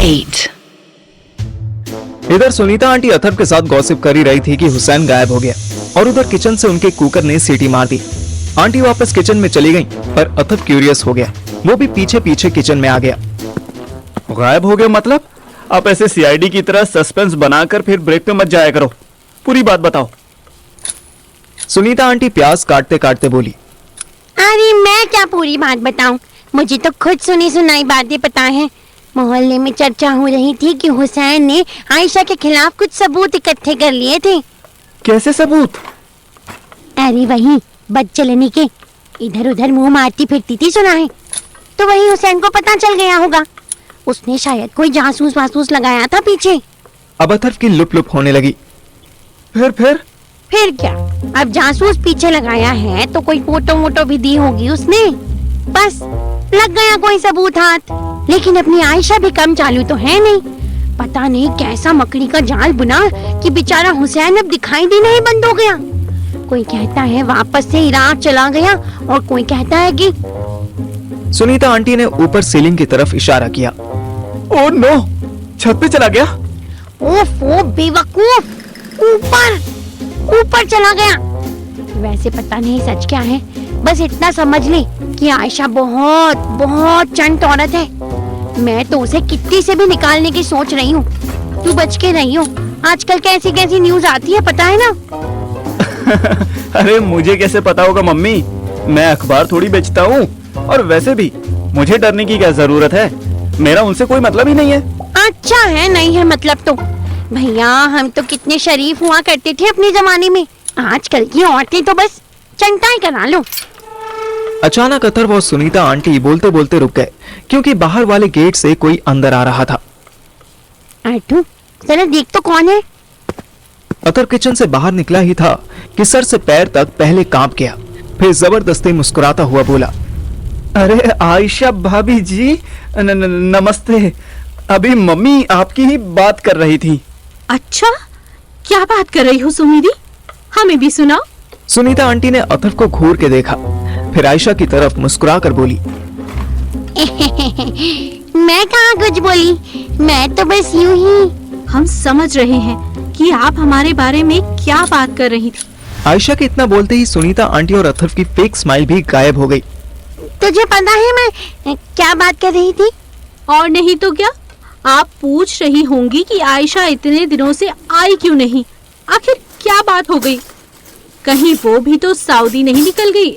8. इधर सुनीता आंटी अथर्व के साथ गॉसिप कर ही रही थी कि हुसैन गायब हो गया और उधर किचन से उनके कुकर ने सीटी मार दी। आंटी वापस किचन में चली गईं, पर अथर्व क्यूरियस हो गया। वो भी पीछे पीछे किचन में आ गया। गायब हो गए मतलब? आप ऐसे सीआईडी की तरह सस्पेंस बनाकर फिर ब्रेक पे मत जाया करो, पूरी बात बताओ। सुनीता आंटी प्याज काटते काटते बोली, अरे मैं क्या पूरी बात बताऊं, मुझे तो खुद सुनी सुनाई बातें पता है। मोहल्ले में चर्चा हो रही थी कि हुसैन ने आयशा के खिलाफ कुछ सबूत इकट्ठे कर लिए थे। कैसे सबूत? अरे वही बदचलनी के, इधर उधर मुंह मारती फिरती थी सुना है। तो वही हुसैन को पता चल गया होगा, उसने शायद कोई जासूस वासूस लगाया था पीछे। अब अथर्व की लुप लुप होने लगी। फिर क्या, अब जासूस पीछे लगाया है तो कोई फोटो वोटो भी दी होगी उसने, बस लग गया कोई सबूत हाथ। लेकिन अपनी आयशा भी कम चालू तो है नहीं, पता नहीं कैसा मकड़ी का जाल बुना कि बेचारा हुसैन अब दिखाई देना ही बंद हो गया। कोई कहता है वापस से इराक चला गया और कोई कहता है कि सुनीता आंटी ने ऊपर सीलिंग की तरफ इशारा किया। ओह नो, छत पे चला गया। ओफो बेवकूफ, ऊपर चला गया। वैसे पता नहीं सच क्या है, बस इतना समझ ले कि आयशा बहुत बहुत चंट औरत है। मैं तो उसे कित्ती से भी निकालने की सोच रही हूँ। तू बच के रही हो, आजकल कैसी कैसी न्यूज आती है पता है ना। अरे मुझे कैसे पता होगा मम्मी, मैं अखबार थोड़ी बेचता हूँ। और वैसे भी मुझे डरने की क्या जरूरत है, मेरा उनसे कोई मतलब ही नहीं है। अच्छा है, नहीं है मतलब तो। भैया हम तो कितने शरीफ हुआ करते थे अपने जमाने में, आजकल की औरतें तो बस चंटाई करा लो। अचानक अथर्व और सुनीता आंटी बोलते बोलते रुक गए, क्योंकि बाहर वाले गेट से कोई अंदर आ रहा था। अट्टू जरा देख तो कौन है। अथर्व किचन से बाहर निकला ही था कि सर से पैर तक पहले कांप गया, फिर जबरदस्ती मुस्कुराता हुआ बोला, अरे आयशा भाभी जी, नमस्ते। अभी मम्मी आपकी ही बात कर रही थी। अच्छा, क्या बात कर रही हो सुमीरी, हमें भी सुनाओ। सुनीता आंटी ने अथर्व को घूर के देखा, फिर आयशा की तरफ मुस्कुरा कर बोली, मैं कहाँ कुछ बोली, मैं तो बस यूं ही। हम समझ रहे हैं कि आप हमारे बारे में क्या बात कर रही थी। आयशा के इतना बोलते ही सुनीता आंटी और अथर्व की फेक स्माइल भी गायब हो गई। तुझे पता है मैं क्या बात कर रही थी? और नहीं तो क्या, आप पूछ रही होंगी कि आयशा इतने दिनों से आई क्यों नहीं, आखिर क्या बात हो गई, कहीं वो भी तो सऊदी नहीं निकल गई।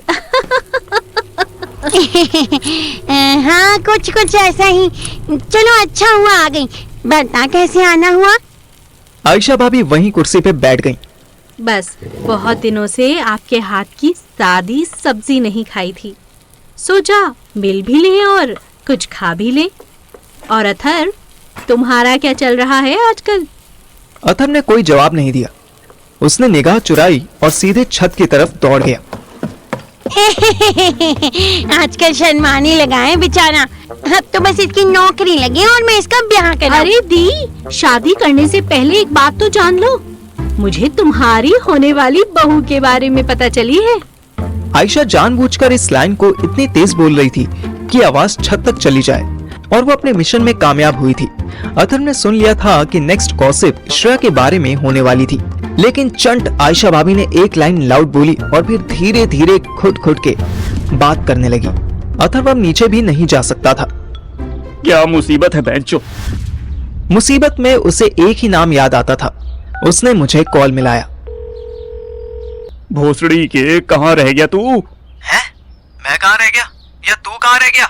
हाँ कुछ कुछ ऐसा ही। चलो अच्छा हुआ आ गई, बता कैसे आना हुआ। आयशा भाभी वहीं कुर्सी पे बैठ गईं। बस बहुत दिनों से आपके हाथ की सादी सब्जी नहीं खाई थी, सोचा मिल भी लें और कुछ खा भी लें। और अथर्व, तुम्हारा क्या चल रहा है आजकल? अथर्व ने कोई जवाब नहीं दिया, उसने निगाह चुराई और सीधे छत की तरफ दौड़ गया। आजकल शर्माने लगा है बेचारा, अब तो बस इसकी नौकरी लगे और मैं इसका ब्याह करूं। अरे दी, शादी करने से पहले एक बात तो जान लो, मुझे तुम्हारी होने वाली बहू के बारे में पता चली है। आयशा जानबूझकर इस लाइन को इतनी तेज बोल रही थी कि आवाज छत तक चली जाए, और वो अपने मिशन में कामयाब हुई थी। अथर्व ने सुन लिया था कि नेक्स्ट गॉसिप श्रेया के बारे में होने वाली थी, लेकिन चंट आयशा भाभी ने एक लाइन लाउड बोली और फिर धीरे धीरे खुद खुद के बात करने लगी। अथर्व अब नीचे भी नहीं जा सकता था। क्या मुसीबत है बेंचो? मुसीबत में उसे एक ही नाम याद आता था, उसने मुझे कॉल मिलाया। भोसड़ी के, कहाँ रह गया तू? हैं? मैं कहाँ रह गया या तू कहाँ रह गया?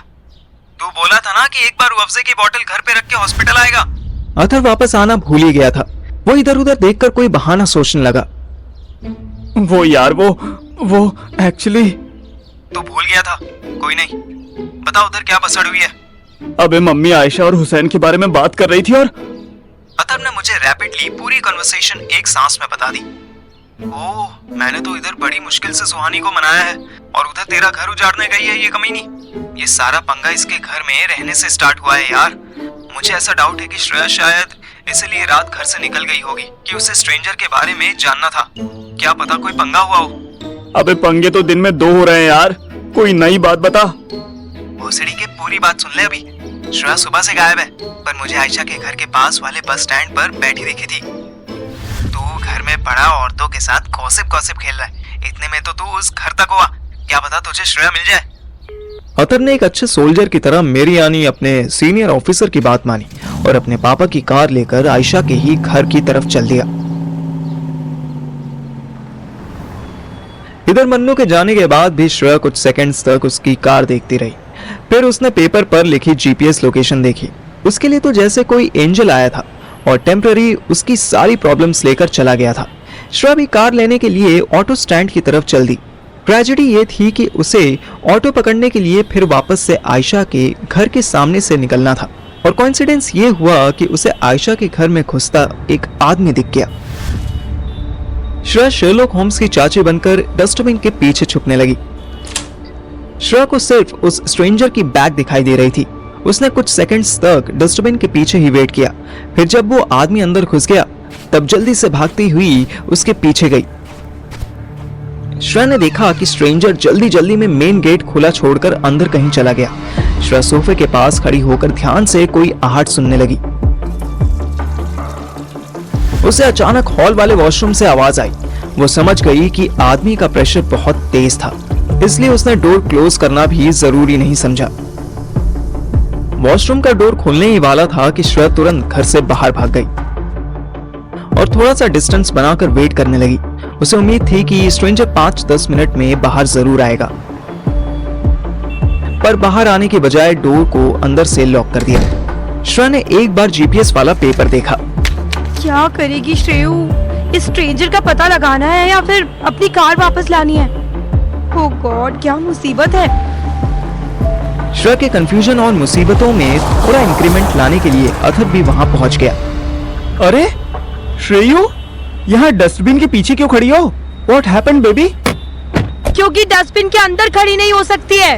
तू बोला था ना कि एक बार रुअफ़ज़े की बोतल घर पे रख के हॉस्पिटल आएगा। अथर्व वापस आना भूल ही गया था, वो इधर उधर देखकर कोई बहाना सोचने लगा। वो यार वो एक्चुअली। तू भूल गया था? कोई नहीं, बता उधर क्या बसड़ हुई है? अबे मम्मी आयशा और हुसैन के बारे में बात कर रही थी और अथर्व ने मुझे रैपिडली पूरी कन्वर्सेशन एक सांस में बता दी। ओह, मैंने तो इधर बड़ी मुश्किल से सुहानी को मनाया है और उधर तेरा घर उजाड़ने गई है ये कमीनी। ये सारा पंगा इसके घर में रहने से स्टार्ट हुआ है यार। मुझे ऐसा डाउट है कि श्रेया शायद इसलिए रात घर से निकल गई होगी कि उसे स्ट्रेंजर के बारे में जानना था। क्या पता कोई पंगा हुआ हो। अबे पंगे तो दिन में 2 हो रहे हैं यार, कोई नई बात बता। भोसड़ी के पूरी बात सुन ले अभी। श्रेया सुबह से गायब है, पर मुझे आयशा के घर के पास वाले बस स्टैंड पर बैठी दिखी थी। तू घर में बड़ा औरतों के साथ गॉसिप खेल रहा है, इतने में तो तू उस घर तक हुआ। क्या पता तुझे श्रेया मिल जाए। अतर ने एक अच्छे सोल्जर की तरह मेरी यानी अपने सीनियर ऑफिसर की बात मानी और अपने पापा की कार लेकर आयशा के ही घर की तरफ चल दिया। इधर मन्नू के जाने के बाद भी श्रेया कुछ सेकंड्स तक उसकी कार देखती रही। फिर उसने पेपर पर लिखी जीपीएस लोकेशन देखी। उसके लिए तो जैसे कोई एंजल आया था और टेम्पररी उसकी सारी प्रॉब्लम्स लेकर चला गया था। श्रेया भी कार लेने के लिए ऑटो स्टैंड की तरफ चल दी। ट्रेजेडी ये थी कि उसे ऑटो पकड़ने के लिए फिर वापस से आयशा के घर के सामने से निकलना था और कोइंसिडेंस ये हुआ कि उसे आयशा के घर में घुसता एक आदमी दिख गया। श्रेया शेरलॉक होम्स की चाची बनकर डस्टबिन के पीछे छुपने लगी। श्रेया को सिर्फ उस स्ट्रेंजर की बैग दिखाई दे रही थी। उसने कुछ सेकंड्स तक डस्टबिन के पीछे ही वेट किया। फिर जब वो आदमी अंदर घुस गया तब जल्दी से भागती हुई उसके पीछे गई। श्रेया ने देखा कि स्ट्रेंजर जल्दी में मेन गेट खुला छोड़कर अंदर कहीं चला गया। श्रेया सोफे के पास खड़ी होकर ध्यान से कोई आहट सुनने लगी। उसे अचानक हॉल वाले वॉशरूम से आवाज आई। वो समझ गई कि आदमी का प्रेशर बहुत तेज था, इसलिए उसने डोर क्लोज करना भी जरूरी नहीं समझा। वॉशरूम का डोर खुलने ही वाला था कि श्रेया तुरंत घर से बाहर भाग गई और थोड़ा सा डिस्टेंस बनाकर वेट करने लगी। उसे उम्मीद थी कि स्ट्रेंजर 5-10 मिनट में बाहर जरूर आएगा, पर बाहर आने के बजाय डोर को अंदर से लॉक कर दिया। श्रेया ने एक बार जीपीएस वाला पेपर देखा। क्या करेगी श्रेयू? इस स्ट्रेंजर का पता लगाना है या फिर अपनी कार वापस लानी है? ओह गॉड, क्या मुसीबत है। श्रेया के कंफ्यूजन और मुसीबतों में थोड़ा इंक्रीमेंट लाने के लिए अथर भी वहां पहुंच गया। अरे श्रेयू, यहाँ डस्टबिन के पीछे क्यों खड़ी हो? What happened, baby? क्योंकि डस्टबिन के अंदर खड़ी नहीं हो सकती है।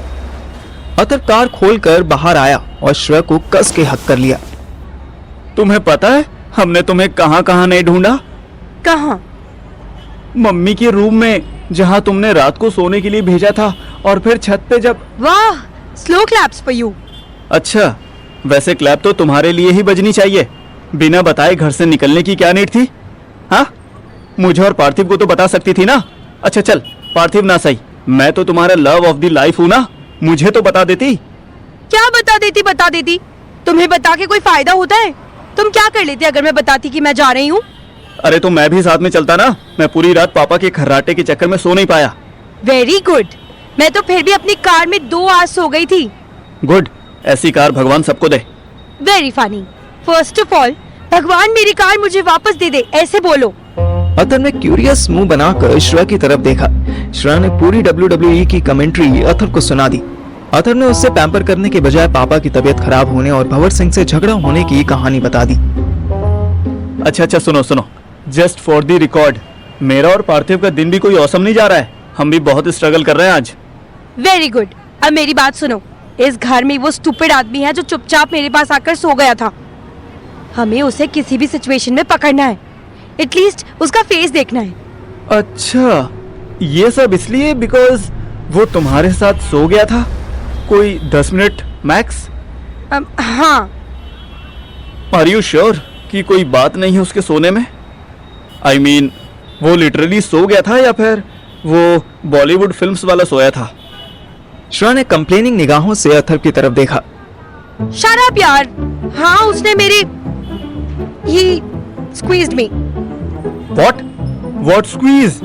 अथर कार खोलकर बाहर आया और श्रेया को कस के हक कर लिया। तुम्हें पता है हमने तुम्हें कहाँ नहीं ढूंढा? कहाँ? मम्मी के रूम में, जहाँ तुमने रात को सोने के लिए भेजा था, और फिर छत पे जब। वाह, स्लो क्लैप्स फॉर यू। अच्छा, वैसे क्लैप तो तुम्हारे लिए ही बजनी चाहिए। बिना बताए घर से निकलने की क्या नीड थी? हाँ, मुझे और पार्थिव को तो बता सकती थी ना। अच्छा चल, पार्थिव ना सही, मैं तो तुम्हारा लव ऑफ द लाइफ हूँ ना, मुझे तो बता देती। क्या बता देती? तुम्हें बता के कोई फायदा होता है? तुम क्या कर लेती अगर मैं बताती कि मैं जा रही हूँ? अरे तो मैं भी साथ में चलता ना। मैं पूरी रात पापा के खर्राटे के चक्कर में सो नहीं पाया। Very good. मैं तो फिर भी अपनी कार में 2 आवर सो गई थी। गुड, ऐसी कार भगवान सबको दे। Very funny. First of all, भगवान मेरी कार मुझे वापस दे दे, ऐसे बोलो। अथर ने क्यूरियस मुंह बनाकर श्रेया की तरफ देखा। श्रेया ने पूरी WWE की कमेंट्री अथर को सुना दी। अथर ने उससे पैम्पर करने के बजाय पापा की तबीयत खराब होने और भंवर सिंह से झगड़ा होने की कहानी बता दी। अच्छा सुनो, जस्ट फॉर द रिकॉर्ड, मेरा और पार्थिव का दिन भी कोई औसम नहीं जा रहा है। हम भी बहुत स्ट्रगल कर रहे हैं आज। Very good. अब मेरी बात सुनो। इस घर में वो स्टूपिड आदमी है जो चुपचाप मेरे पास आकर सो गया था। हमें उसे किसी भी सिचुएशन में पकड़ना है, एटलीस्ट उसका फेस देखना है। अच्छा, ये सब इसलिए बिकॉज वो तुम्हारे साथ सो गया था कोई 10 मिनट मैक्स? हाँ। आर यू श्योर कि कोई बात नहीं है उसके सोने में? I mean, वो लिटरली सो गया था या फिर वो बॉलीवुड फिल्म्स वाला सोया था? श्रेया ने कंप्लेनिंग निगाहों से अथर की तरफ देखा। शट अप यार। हाँ, उसने मेरे He squeezed me. What squeeze?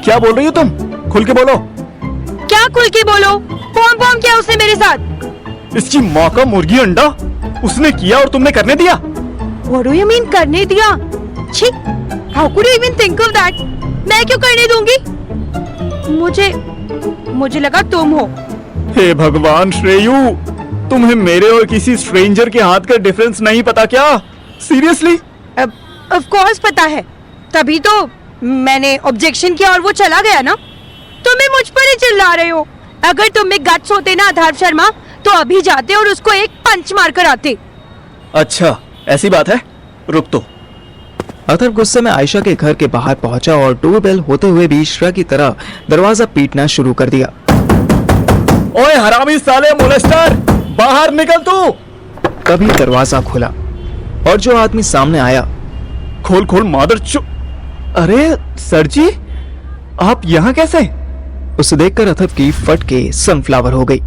क्या बोल रही हो तुम? खुल के बोलो। क्या खुल के बोलो? पॉम किया उसने मेरे साथ। इसकी माँ का मुर्गी अंडा उसने किया और तुमने करने दिया? What do you mean करने दिया? छी, how could you even think of that? मैं क्यों करने दूंगी? मुझे लगा तुम हो। हे भगवान श्रेयू, तुम्हें मेरे और किसी स्ट्रेंजर के हाथ का डिफरेंस नहीं पता क्या? सीरियसली? ऑफ कोर्स पता है, तभी तो मैंने ऑब्जेक्शन किया और वो चला गया ना। तुम्हें मुझ पर ही चिल्ला रहे हो। अगर तुम में गट्स होते ना अथर्व शर्मा, तो अभी जाते और उसको एक पंच मारकर आते। अच्छा, ऐसी बात है? रुक तो। अथर गुस्से में आयशा के घर के बाहर पहुंचा और डोरबेल होते हुए भी श्रेया की तरह दरवाजा पीटना शुरू कर दिया। ओए हरामी साले मोलेस्टर, बाहर निकल तू। तभी दरवाजा खुला और जो आदमी सामने आया, खोल खोल मादर चो। अरे सर जी, आप यहाँ कैसे? उसे देखकर अथर्व की फट के सनफ्लावर हो गई।